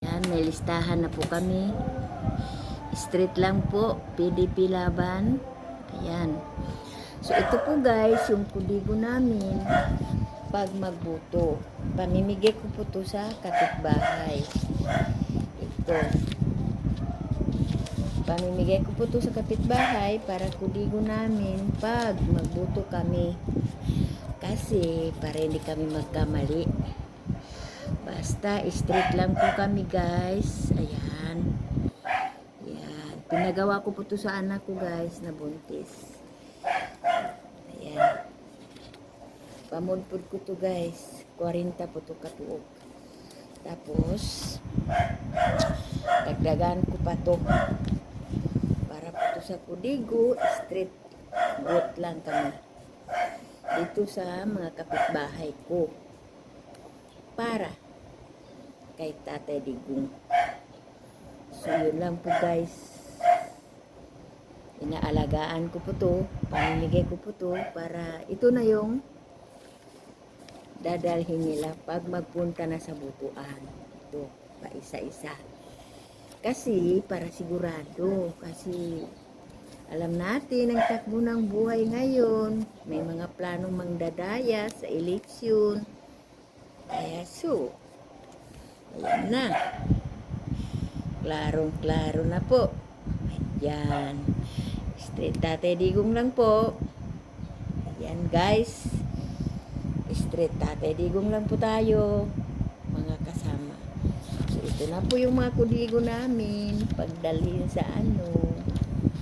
Yan, may listahan na po kami. Street lang po, PDP laban. Ayan. So ito po guys, yung kudigo namin pag magboto. Pamimigay ko po to sa kapitbahay. Ito. Pamimigay ko po to sa kapitbahay para kudigo namin pag magboto kami. Kasi para hindi kami magkamali. Basta street lang po kami guys. Ayan. Ayan. Pinagawa ko po to sa anak ko guys na buntis. Ayan. Pamudpud ko to guys. 40 po to katuog. Tapos dagdagan ko pa to. Para po to sa kudigo, street vote lang kami. Dito sa mga kapitbahay ko. Para kay Tatay Digong. So yun lang po guys. Inaalagaan ko po to, pamimigay ko po to para ito na yung dadalhin nila pag magpunta na sa butuan. Ito, pa isa-isa. Kasi para sigurado, kasi alam natin ang takbo ng buhay ngayon, may mga planong mangdadaya sa eleksyon. Kaya so, ayan na. Klarong-klaro na po. Ayan. Street Tatay Digong lang po. Ayan guys. Street Tatay Digong lang po tayo. Mga kasama. So ito na po yung mga kudigo namin. Pagdalhin sa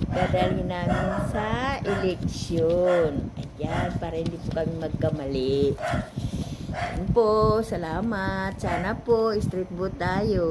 dadalhin namin sa eleksyon. Ayan. Para hindi po kami magkamali. Ayan po. Salamat. Sana po street vote tayo.